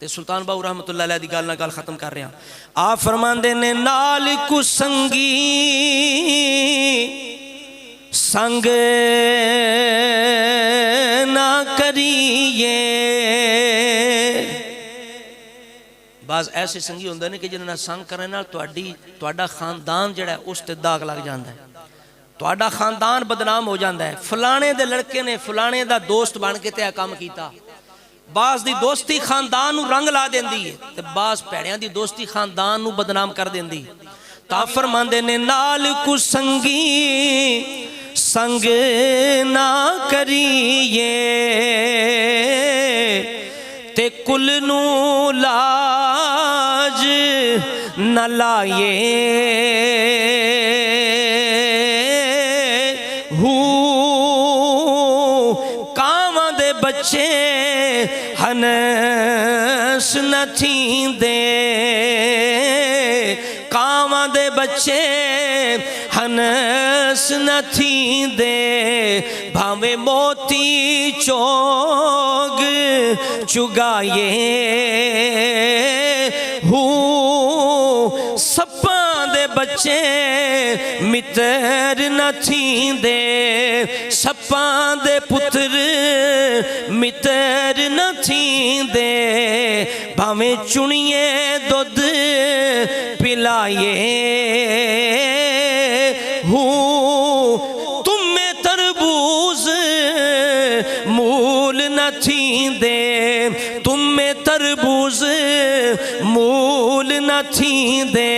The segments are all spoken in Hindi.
ते सुल्तान बाहू रहमतुल्लाह अलैह दी गल नाल गल खत्म कर रहा। आप फरमांदे ने नाल कुसंगी संग ना करिए। बाज ऐसे संगी होंदे ने कि जिन्हां संग करने नाल तुहाडा खानदान जिहड़ा उस ते दाग लग जांदा है, तुहाडा खानदान बदनाम हो जाता है। फलाने दे लड़के ने फलाने दा दोस्त बन के ते काम कीता। बाज दी दोस्ती खानदान नू रंग ला देंदी है ते बाज भैड़ियां दी दोस्ती खानदान नू बदनाम कर देंदी। ता फरमांदे ने नाल कुसंगी संग ना करिए ते कुल नू लाज न लाए। कावां दे बच्चे हनस न थींदे, कावां दे बच्चे हनस न थींदे। भावे मोती चोग चुगाए सप्पां दे बच्चे मित्र न थींदे, सप्पां दे पुत्र मित्र न थींदे। भावें चुनिए दुध पिलाए तुम्हें तरबूज मूल न थींदे, तुम्हें तरबूज मूल न थींदे।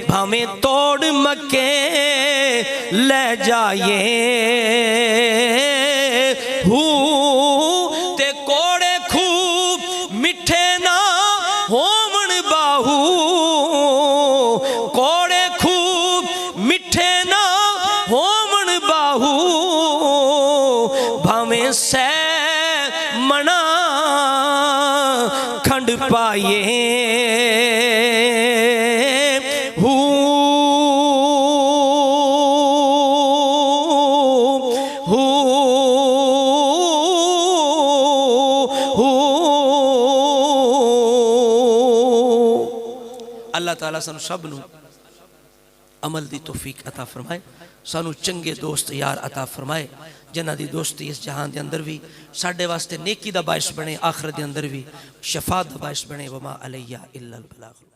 भावें तोड़ मक्के ले जाए ते कोड़े खूब मिठे ना होवन बाहू, कोड़े खूब मिठे ना होवन बाहू। भावें सै मना खंड पाए अल्लाह ताला सानू सब नू अमल दी तौफीक अता फरमाए, सानू चंगे दोस्त यार अता फरमाए जिन्हां दी दोस्ती इस जहान के अंदर भी साडे वास्ते नेकी दा बाइस बने, आखिरत के अंदर भी शफात दा बाइस बने। वमा अलैया इल्लल बलाग।